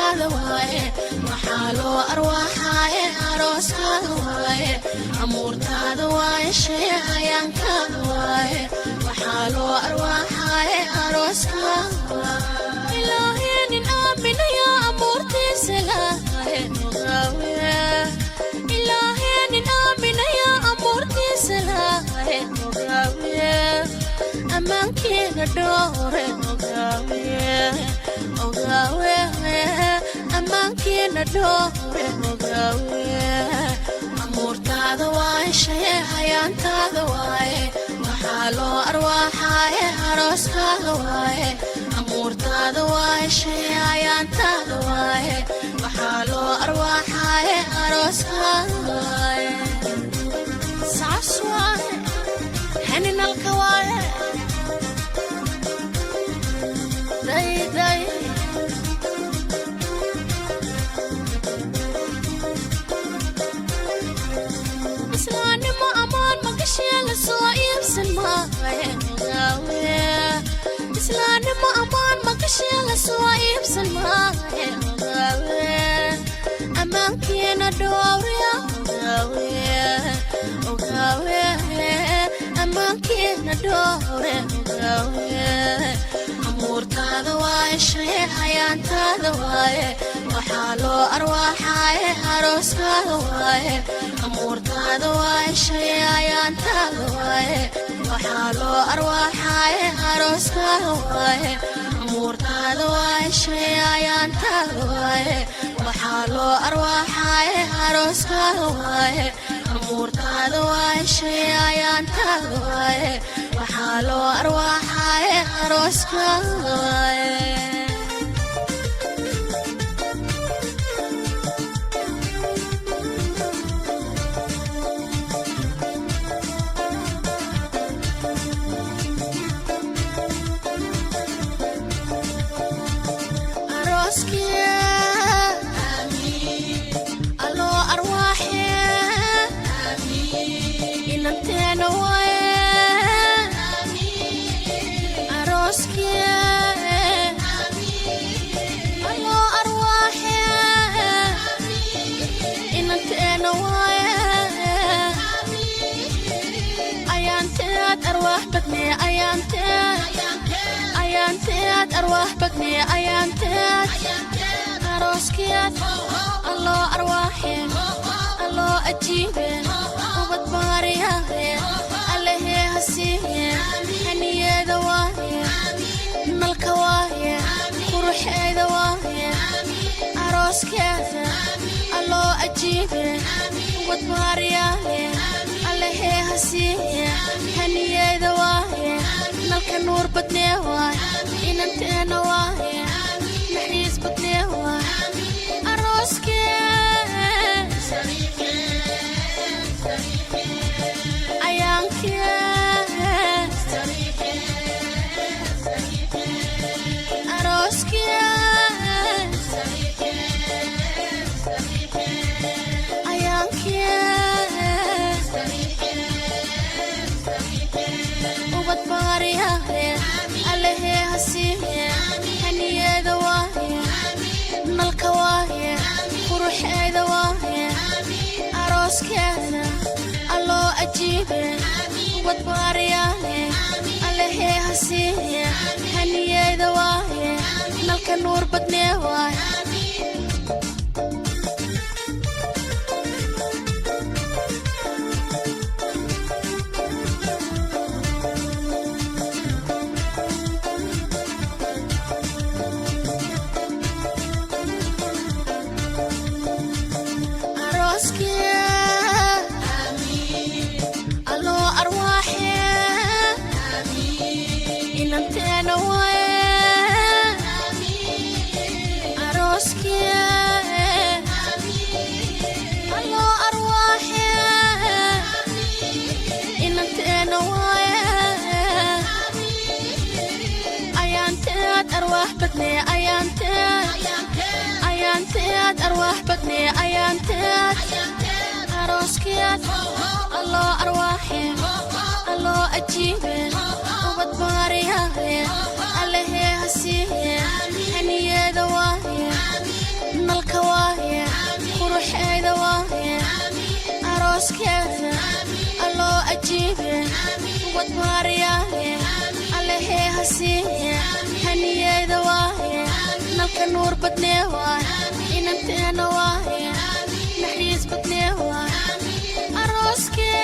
ayaantaada waaye waxaa loo arwaaxaaye arooskaada waaye amuurtaada waaye shay ayaankaada waaye waxaa loo arwaaxaaye arooskaada waaye ilaaheenin aaminaya amuurtiisa laahaye nogaawe ilaaheenin aaminaya amuurtiisa laahaye nogaawe ammaankeena dhoore nogaawe ogaawe ammaankeena dhoore ogaawe amuurtaada waaye shay ayaantaada waaye waxaa loo arwaaxaaye arooskaada waaye amuurtaada waaye shay ayaantaada waaye waxaa loo arwaaxaaye arooskaada waaye saas waaye xaninalka waaye day islaanimo amaan magashiya la soo iibsan maaye ogaawe islaanimo amaan magashiya la soo iibsan maaye ogaawe ammaankeena dhowriya ogaawe ammaankeena dhowre ogaawe amuurtaada waaye shay ayaantaada waaye waxaa loo arwaaxaaye arooskaada waaye amuurtaada waaye shay ayaantaada waaye waxaa loo arwaaxaaye arooskaada waaye amuurtaada waaye shay ayaantaada waaye waxaa loo arwaaxaaye arooskaada waaye amuurtaada waaye shay ayaantaada waaye waxaa loo arwaaxaaye arooskaada waaye ayaanteed arwaax badne ayaanteed arooskeed alloo arwaaxe alloo ajiibe ubad baariyahe allehee hasiiye xaniyeeda waaye nalka waaye quruxeeda waaye arooskeeda alloo ajiibe ubad baariyahe allehee hasiiye xaniyeeda waaye nalka nuur badnee waaye inanteena waaye naxiis badnee waaye arooskee ayaankee arooskee ayaankee ubad baariyahe allehee hasiiye xaniyeeda waaye nalka waaye quruxeeda waaye arooskeeda alloo ajiibe ubad baariyahe allehee hasiiye xaniyeeda waaye nalka nuur badnee waaye ayaanteed arwaax badne ayaanteed arooskeed alloo arwaaxe alloo ajiibe ubad baariyahe allehee hasiiye xaniyeeda waaye ubad baariyahe allehe hasiiye haniye dawaaye nalka nuur badnee waay inanteena waaye naxariis badnee waay arooskee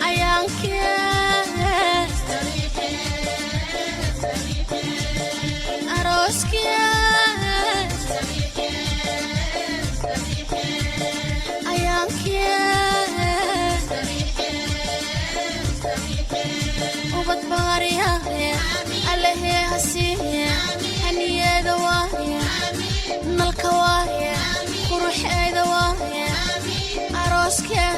ayaankee arooskee ayaankee ubad baariyahe allehe hasiiye haniyeeda waaye nalka waaye quruxeeda waaye arooskee